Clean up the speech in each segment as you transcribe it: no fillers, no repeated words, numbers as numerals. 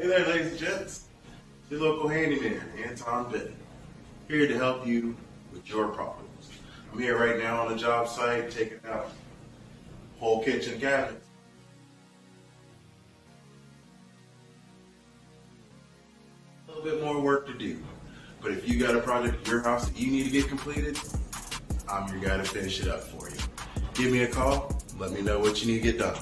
Hey there, ladies and gents. Your local handyman, Anton Bennett, here to help you with your problems. I'm here right now on the job site taking out whole kitchen cabinets. A little bit more work to do. But if you got a project at your house that you need to get completed, I'm your guy to finish it up for you. Give me a call. Let me know what you need to get done.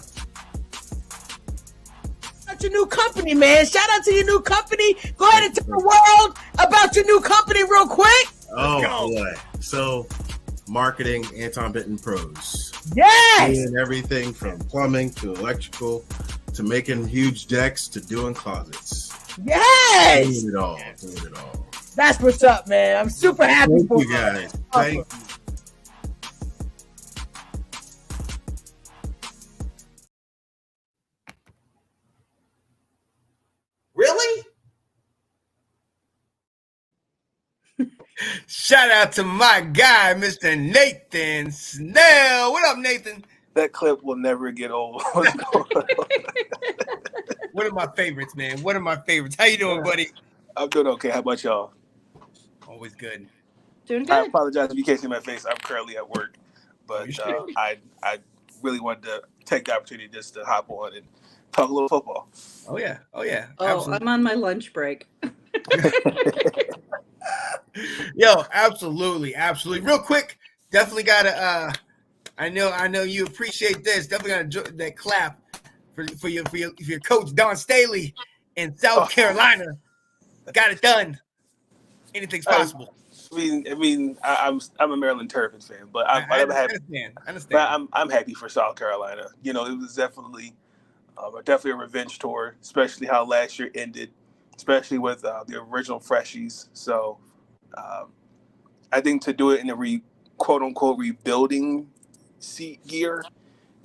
Your new company, man. Shout out to your new company. Go ahead and tell the world about your new company real quick. Oh boy. So marketing Anton Benton Pros. Yes. Doing everything from plumbing to electrical to making huge decks to doing closets. Yes. Doing it all. Doing it all. That's what's up, man. I'm super happy Thank for you guys. Thank you. Really? Shout out to my guy, Mr. Nathan Snell. What up, Nathan? That clip will never get old. One of my favorites, man. One of my favorites. How you doing, buddy? I'm doing okay. How about y'all? Always good. Doing I good. apologize if you can't see my face. I'm currently at work, but I really wanted to take the opportunity just to hop on and talk a little football. Oh yeah. Oh, Absolutely. I'm on my lunch break. Yo, absolutely. Real quick, definitely gotta. I know you appreciate this. Definitely gotta that clap for your coach Don Staley in South Carolina. Got it done. Anything's possible. I'm a Maryland Terrapins fan, but I understand. But I'm happy for South Carolina. You know, it was definitely a revenge tour, especially how last year ended, especially with the original freshies. So I think to do it in a quote unquote rebuilding seat gear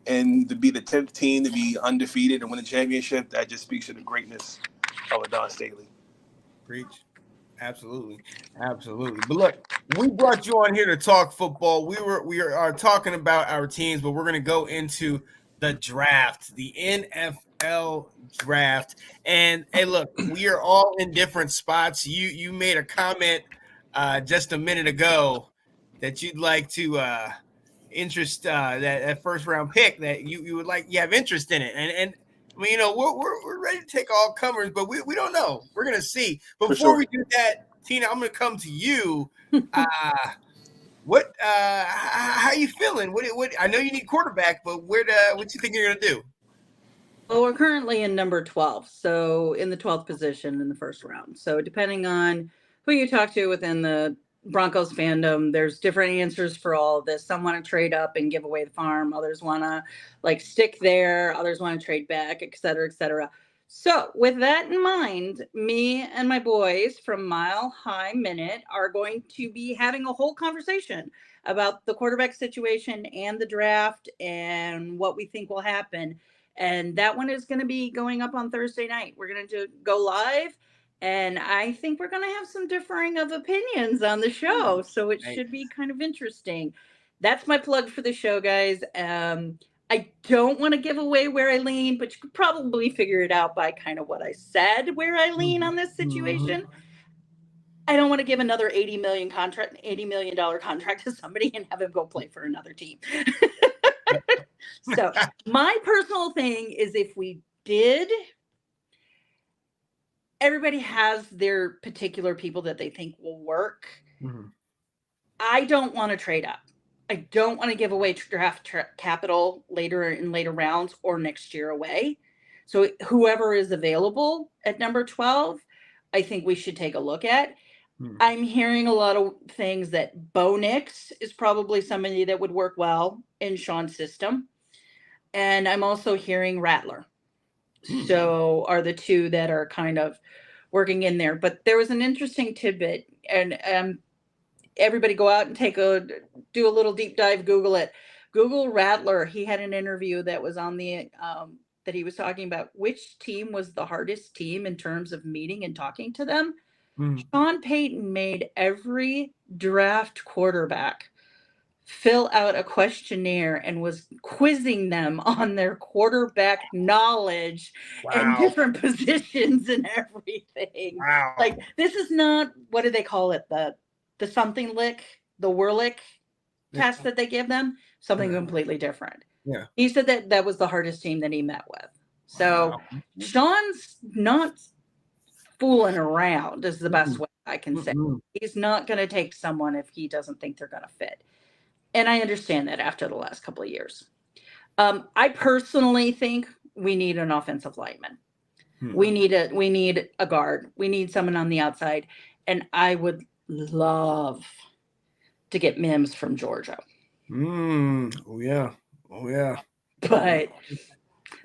and to be the 10th team to be undefeated and win the championship, that just speaks to the greatness of Don Staley. Preach. Absolutely. But look, we brought you on here to talk football. We are talking about our teams, but we're going to go into the draft, the NFL draft. And hey, look, we are all in different spots. You made a comment just a minute ago that you'd like to interest that first round pick, that you would like, you have interest in it. And I mean, you know, we're ready to take all comers, but we don't know. We're gonna see. But before we do that, Tina, I'm gonna come to you. How you feeling? What I know you need quarterback, but what you think you're gonna do? Well, we're currently in number 12, so in the 12th position in the first round. So depending on who you talk to within the Broncos fandom, there's different answers for all of this. Some want to trade up and give away the farm. Others want to stick there. Others want to trade back, et cetera, et cetera. So with that in mind, me and my boys from Mile High Minute are going to be having a whole conversation about the quarterback situation and the draft and what we think will happen. And that one is going to be going up on Thursday night. We're going to go live. And I think we're going to have some differing of opinions on the show. So it should be kind of interesting. That's my plug for the show, guys. I don't want to give away where I lean, but you could probably figure it out by kind of what I said, where I lean on this situation. I don't want to give another $80 million contract to somebody and have him go play for another team. So my personal thing is, if we did, everybody has their particular people that they think will work. I don't want to trade up. I don't want to give away draft capital later in later rounds or next year away. So whoever is available at number 12, I think we should take a look at. I'm hearing a lot of things that Bo Nix is probably somebody that would work well in Sean's system. And I'm also hearing Rattler. So are the two that are kind of working in there. But there was an interesting tidbit, and everybody go out and do a little deep dive, Google it. Google Rattler. He had an interview that was on the that he was talking about which team was the hardest team in terms of meeting and talking to them. Sean Payton made every draft quarterback fill out a questionnaire and was quizzing them on their quarterback knowledge and different positions and everything. Wow. Like, this is not, what do they call it? The something lick, the Whirlick test that they give them, something completely different. Yeah. He said that that was the hardest team that he met with. So Sean's not fooling around is the best way I can say. He's not going to take someone if he doesn't think they're going to fit. And I understand that after the last couple of years. I personally think we need an offensive lineman. We need a guard. We need someone on the outside. And I would love to get Mims from Georgia. Oh yeah. But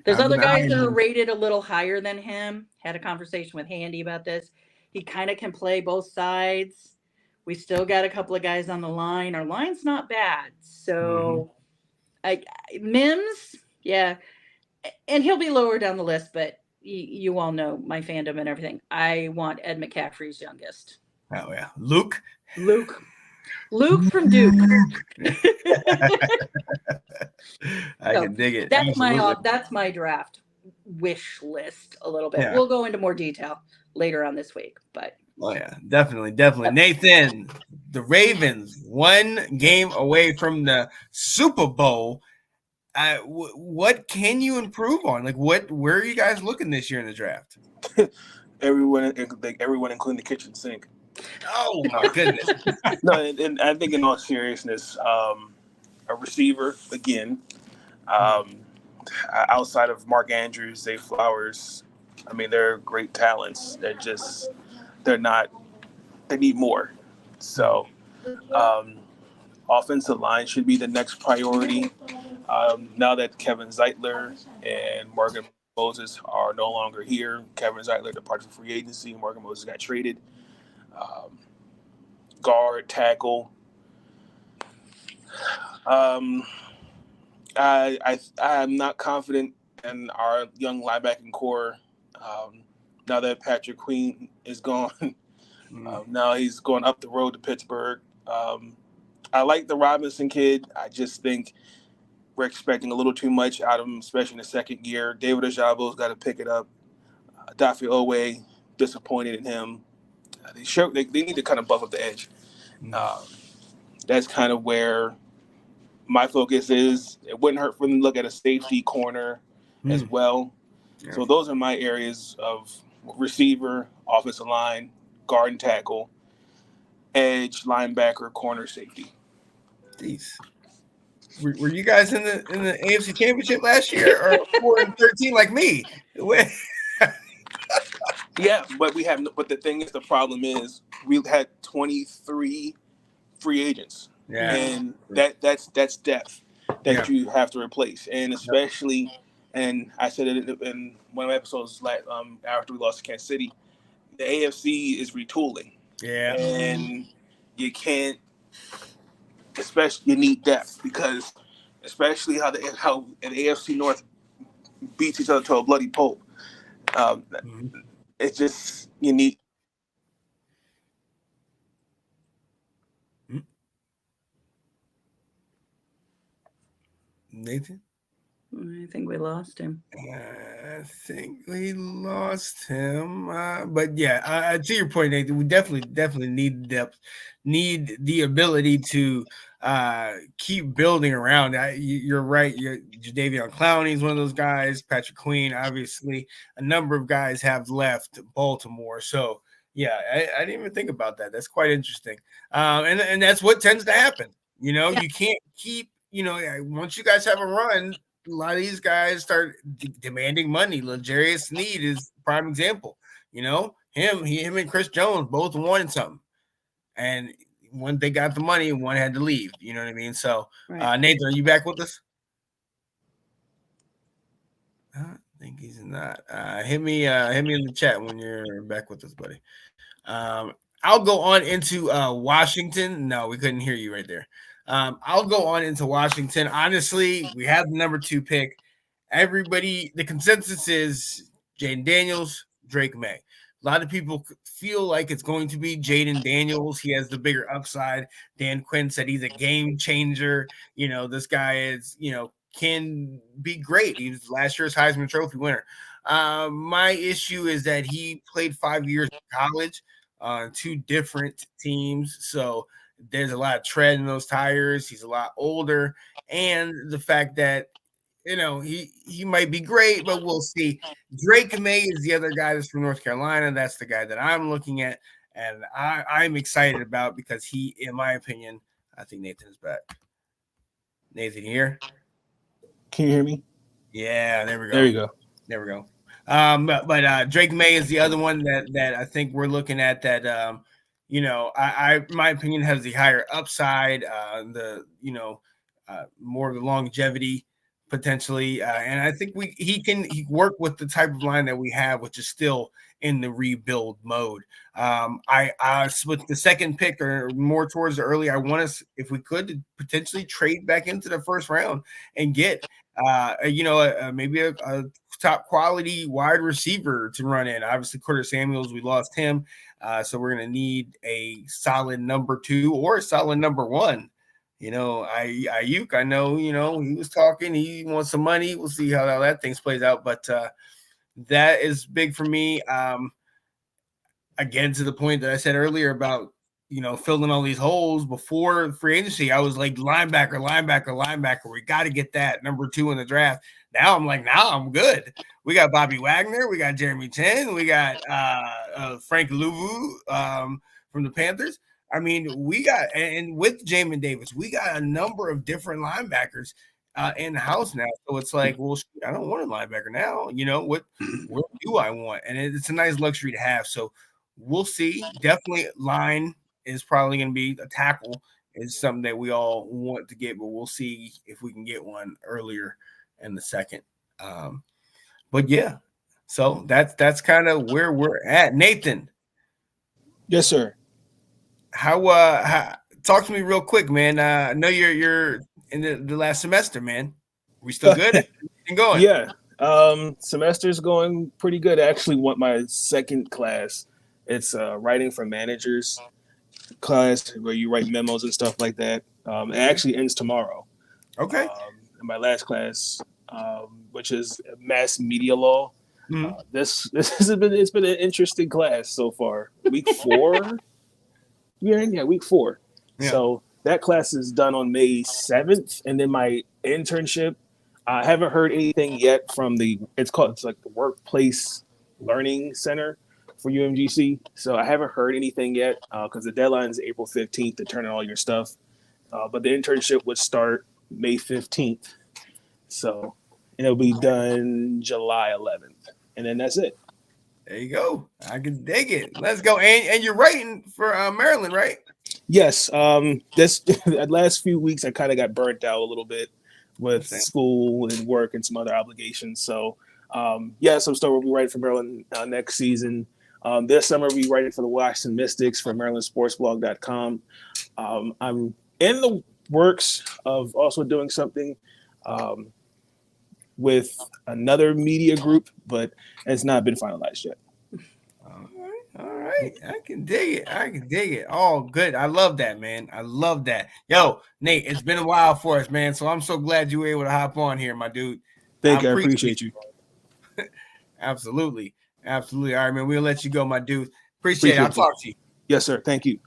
there's other guys that are rated a little higher than him. Had a conversation with Handy about this. He kind of can play both sides. We still got a couple of guys on the line. Our line's not bad. So Mims, yeah. And he'll be lower down the list, but you all know my fandom and everything. I want Ed McCaffrey's youngest. Oh yeah. Luke from Duke. I can dig it. That's my draft wish list a little bit. Yeah. We'll go into more detail later on this week, but definitely. Nathan, the Ravens, one game away from the Super Bowl. What can you improve on? Like, where are you guys looking this year in the draft? everyone, including the kitchen sink. Oh my goodness! No, and I think in all seriousness, a receiver again. Outside of Mark Andrews, Zay Flowers, I mean, they're great talents. They need more. So, offensive line should be the next priority. Now that Kevin Zeitler and Morgan Moses are no longer here, Kevin Zeitler departed for free agency, Morgan Moses got traded. Guard, tackle. I'm not confident in our young linebacking core. Now that Patrick Queen is gone, now he's going up the road to Pittsburgh. I like the Robinson kid. I just think we're expecting a little too much out of him, especially in the second year. David Ajabo's got to pick it up. Dafi Owe, disappointed in him. They need to kind of buff up the edge. That's kind of where my focus is. It wouldn't hurt for them to look at a safety corner as well. Yeah. So those are my areas of receiver, offensive line, guard and tackle, edge, linebacker, corner, safety. Jeez. Were you guys in the AFC Championship last year or 4-13 like me? Yeah, but but the thing is, the problem is we had 23 free agents. Yeah. And that's depth that you have to replace. And especially, and I said it in one of my episodes after we lost to Kansas City, the AFC is retooling. Yeah. And you can't, especially, you need depth because especially how the AFC North beats each other to a bloody pulp. It's just, you need. Nathan? I think we lost him. But yeah, to your point, Nathan, we definitely need depth, need the ability to keep building around. You're right. Jadeveon Clowney is one of those guys. Patrick Queen, obviously, a number of guys have left Baltimore. So yeah, I didn't even think about that. That's quite interesting. And that's what tends to happen. You know, you can't keep. You know, once you guys have a run, a lot of these guys start demanding money. L'Jarius Sneed is a prime example. You know, him and Chris Jones both wanted something. And when they got the money, one had to leave. You know what I mean? So, right. Nathan, are you back with us? I think he's not. Hit me in the chat when you're back with us, buddy. I'll go on into Washington. No, we couldn't hear you right there. I'll go on into Washington. Honestly, we have the number 2 pick. Everybody, the consensus is Jaden Daniels, Drake May. A lot of people feel like it's going to be Jaden Daniels. He has the bigger upside. Dan Quinn said he's a game changer. This guy is, can be great. He was last year's Heisman Trophy winner. My issue is that he played 5 years in college on 2 different teams. So there's a lot of tread in those tires. He's a lot older. And the fact that, he might be great, but we'll see. Drake May is the other guy that's from North Carolina. That's the guy that I'm looking at. And I'm excited about because he, in my opinion, I think Nathan is back. Nathan, here? Can you hear me? Yeah, there we go. There we go. But Drake May is the other one that I think we're looking at that, my opinion has the higher upside, more of the longevity potentially. And I think he work with the type of line that we have, which is still in the rebuild mode. I with the second pick or more towards the early, I want us, if we could, to potentially trade back into the first round and get maybe a top quality wide receiver to run in. Obviously, Curtis Samuels, we lost him. So we're going to need a solid number 2 or a solid number 1. Ayuk, I know, he was talking, he wants some money. We'll see how that thing plays out. But that is big for me. Again, to the point that I said earlier about, filling all these holes before free agency, I was like linebacker. We got to get that number 2 in the draft. Now I'm like, I'm good. We got Bobby Wagner. We got Jeremy Chin. We got Frank Louvu from the Panthers. I mean, we got, and with Jamin Davis, we got a number of different linebackers in the house now. So it's like, well, I don't want a linebacker now. What do I want? And it's a nice luxury to have. So we'll see. Definitely line is probably going to be a tackle is something that we all want to get, but we'll see if we can get one earlier in the second. But yeah, so that's kind of where we're at. Nathan. Yes, sir. How talk to me real quick, man. I know you're in the last semester, man. We still good? Going? Yeah. Semester's going pretty good. I actually want my second class. It's writing for managers class where you write memos and stuff like that. It actually ends tomorrow. Okay. And my last class, which is mass media law. Mm-hmm. This has been an interesting class so far. Week 4. Week 4. Yeah. So that class is done on May 7th, and then my internship. I haven't heard anything yet from it's like the Workplace Learning Center for UMGC. So I haven't heard anything yet because the deadline is April 15th to turn in all your stuff. But the internship would start May 15th. So, and it'll be done July 11th. And then that's it. There you go. I can dig it. Let's go. And you're writing for Maryland, right? Yes. The last few weeks, I kind of got burnt out a little bit with school and work and some other obligations. So, I'm still be writing for Maryland next season. This summer, we'll be writing for the Washington Mystics for MarylandSportsBlog.com. I'm in the works of also doing something with another media group, but it's not been finalized yet. All right. I can dig it. All good. I love that, man. I love that. Yo, Nate, it's been a while for us, man. So I'm so glad you were able to hop on here, my dude. Thank you. I appreciate you. Absolutely. All right, man. We'll let you go, my dude. Appreciate it. I'll talk to you. Yes, sir. Thank you.